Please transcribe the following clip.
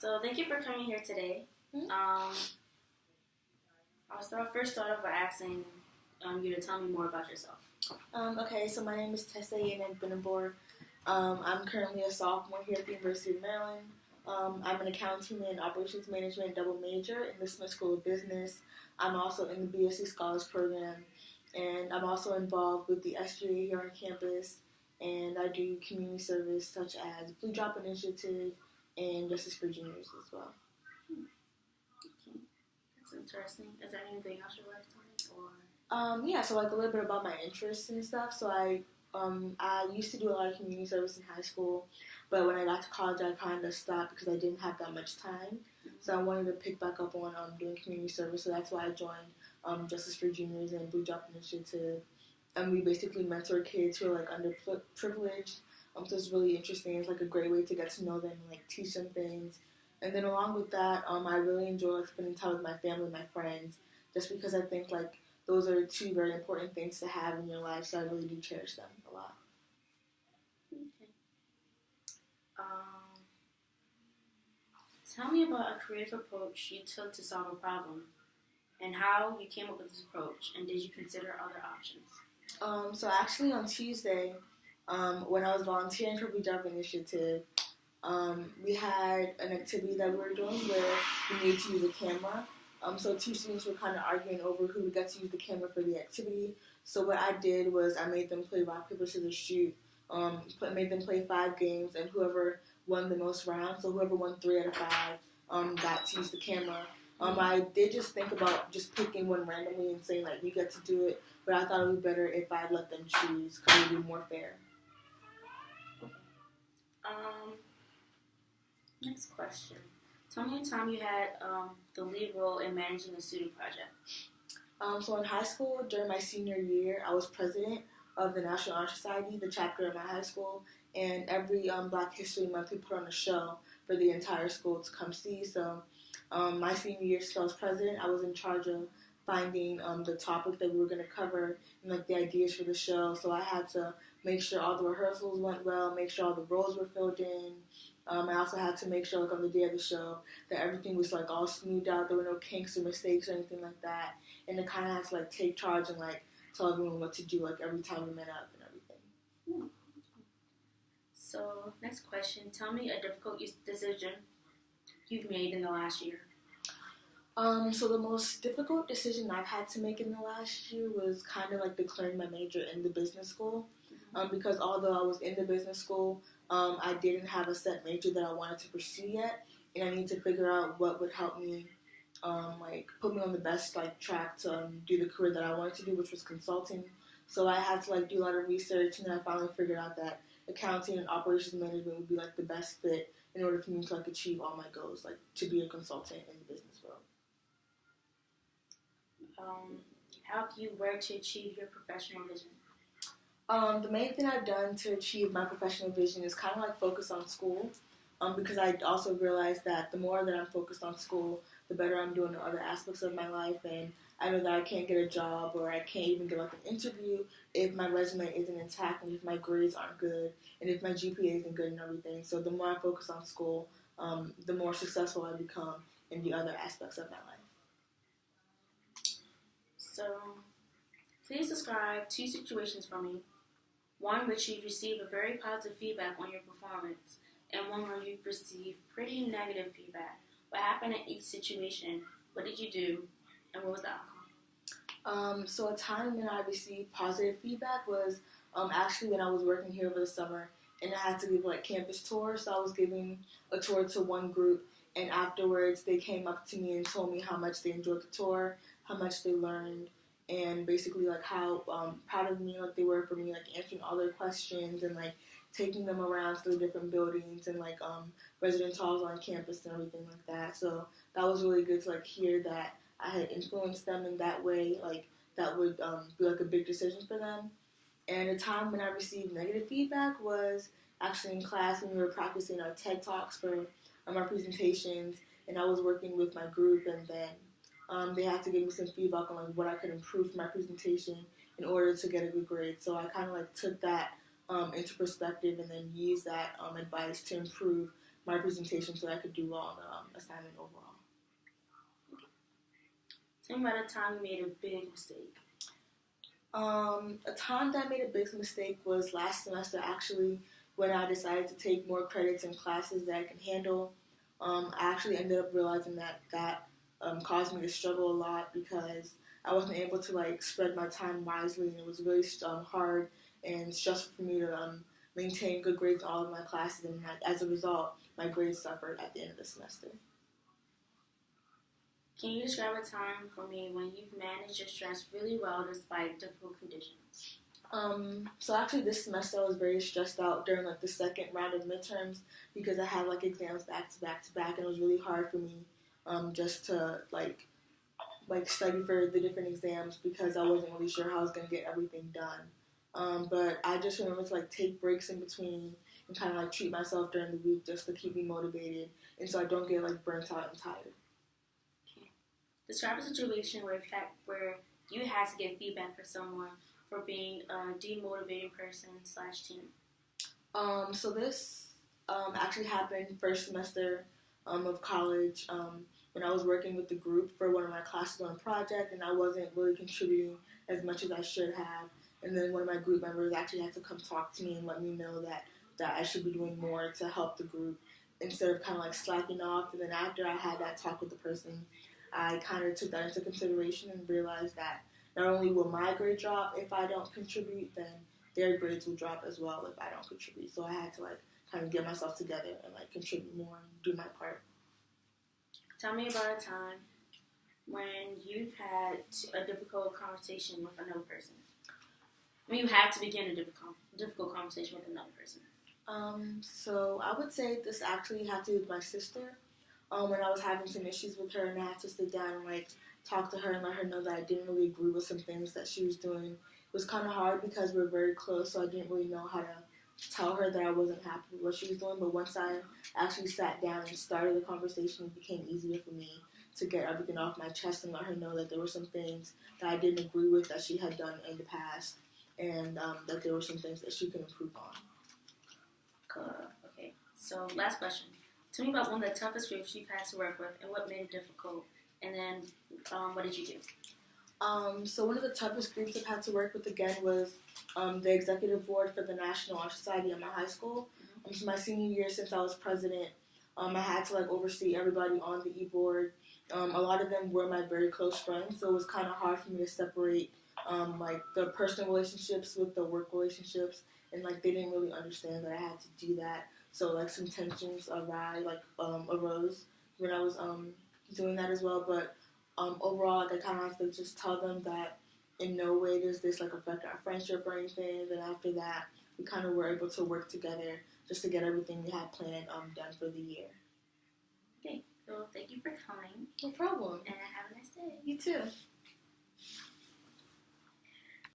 So thank you for coming here today. Mm-hmm. I'll first start off by asking you to tell me more about yourself. Okay, so my name is Tese Inegbenebor. I'm currently a sophomore here at the University of Maryland. I'm an accounting and operations management double major in the Smith School of Business. I'm also in the BSc Scholars Program, and I'm also involved with the SGA here on campus, and I do community service such as Blue Drop Initiative and Justice for Juniors as well. Okay, that's interesting. Is there anything else you'd like to tell me? So like a little bit about my interests and stuff. So I used to do a lot of community service in high school, but when I got to college, I kind of stopped because I didn't have that much time. Mm-hmm. So I wanted to pick back up on doing community service. So that's why I joined Justice for Juniors and Blue Drop Initiative, and we basically mentor kids who are like underprivileged. So it's really interesting. It's like a great way to get to know them and like teach them things. And then along with that, I really enjoy spending time with my family and my friends, just because I think like those are two very important things to have in your life, so I really do cherish them a lot. Okay. Tell me about a creative approach you took to solve a problem, and how you came up with this approach, and did you consider other options? So actually on Tuesday, when I was volunteering for Blue Drop Initiative, we had an activity that we were doing where we needed to use a camera. So two students were kind of arguing over who would get to use the camera for the activity. So what I did was I made them play rock, paper, scissors, shoot. Made them play 5 games, and whoever won the most rounds, so whoever won 3 out of 5, got to use the camera. I did just think about just picking one randomly and saying like you get to do it, but I thought it would be better if I let them choose because it would be more fair. Next question. Tell me a time you had the lead role in managing a student project. So in high school, during my senior year, I was president of the National Honor Society, the chapter of my high school, and every Black History Month we put on a show for the entire school to come see. So my senior year, so I was president, I was in charge of finding the topic that we were going to cover and like the ideas for the show. So I had to make sure all the rehearsals went well, make sure all the roles were filled in. I also had to make sure, like, on the day of the show that everything was, like, all smoothed out. There were no kinks or mistakes or anything like that. And I kind of had to, like, take charge and, like, tell everyone what to do, like, every time we met up and everything. So, next question. Tell me a difficult decision you've made in the last year. So the most difficult decision I've had to make in the last year was kind of, like, declaring my major in the business school. Because although I was in the business school, I didn't have a set major that I wanted to pursue yet, and I need to figure out what would help me, put me on the best track to do the career that I wanted to do, which was consulting. So I had to do a lot of research, and then I finally figured out that accounting and operations management would be the best fit in order for me to achieve all my goals, to be a consultant in the business world. How do you work to achieve your professional vision? The main thing I've done to achieve my professional vision is kind of focus on school, because I also realized that the more that I'm focused on school, the better I'm doing in other aspects of my life, and I know that I can't get a job or I can't even get an interview if my resume isn't intact and if my grades aren't good and if my GPA isn't good and everything. So the more I focus on school, the more successful I become in the other aspects of my life. So, please describe 2 situations for me. One which you've received a very positive feedback on your performance, and one where you've received pretty negative feedback. What happened in each situation? What did you do? And what was the outcome? So a time when I received positive feedback was actually when I was working here over the summer, and I had to give campus tours. So I was giving a tour to one group, and afterwards they came up to me and told me how much they enjoyed the tour, how much they learned, and basically how proud of me they were for me answering all their questions and taking them around to the different buildings and residence halls on campus and everything like that. So that was really good to hear that I had influenced them in that way. That would be a big decision for them. And a time when I received negative feedback was actually in class when we were practicing our TED Talks for our presentations, and I was working with my group, and then they had to give me some feedback on what I could improve for my presentation in order to get a good grade. So I kind of took that into perspective and then used that advice to improve my presentation so I could do well on the assignment overall. Tell me about a time you made a big mistake. A time that I made a big mistake was last semester, actually, when I decided to take more credits in classes that I can handle. I actually ended up realizing that caused me to struggle a lot because I wasn't able to spread my time wisely, and it was really hard and stressful for me to maintain good grades in all of my classes, and as a result, my grades suffered at the end of the semester. Can you describe a time for me when you've managed your stress really well despite difficult conditions? So actually this semester I was very stressed out during the second round of midterms because I had exams back to back to back, and it was really hard for me just to study for the different exams because I wasn't really sure how I was going to get everything done. But I just remember to take breaks in between and kind of treat myself during the week just to keep me motivated, and so I don't get burnt out and tired. Okay. Describe a situation where you had to get feedback for someone for being a demotivating person / team. So this actually happened first semester of college when I was working with the group for one of my classes on a project, and I wasn't really contributing as much as I should have. And then one of my group members actually had to come talk to me and let me know that I should be doing more to help the group instead of kind of slacking off. And then after I had that talk with the person, I kind of took that into consideration and realized that not only will my grade drop if I don't contribute, then their grades will drop as well if I don't contribute. So I had to kind of get myself together and contribute more and do my part. Tell me about a time when you've had a difficult conversation with another person. When you had to begin a difficult conversation with another person. So I would say this actually had to do with my sister. When I was having some issues with her, and I had to sit down and talk to her and let her know that I didn't really agree with some things that she was doing. It was kind of hard because we're very close, so I didn't really know how to tell her that I wasn't happy with what she was doing. But once I actually sat down and started the conversation, it became easier for me to get everything off my chest and let her know that there were some things that I didn't agree with that she had done in the past, and that there were some things that she could improve on. Cool. Okay, so last question. Tell me about one of the toughest groups you've had to work with and what made it difficult, and then what did you do? So one of the toughest groups I've had to work with again was the executive board for the National Honor Society at my high school. So my senior year, since I was president, I had to oversee everybody on the e-board. A lot of them were my very close friends, so it was kind of hard for me to separate the personal relationships with the work relationships, and they didn't really understand that I had to do that. So some tensions arose when I was doing that as well. But overall, I kind of had to just tell them that in no way does this affect our friendship or anything. And then after that, we kind of were able to work together just to get everything we had planned done for the year. Okay, so thank you for coming. No problem. And have a nice day. You too.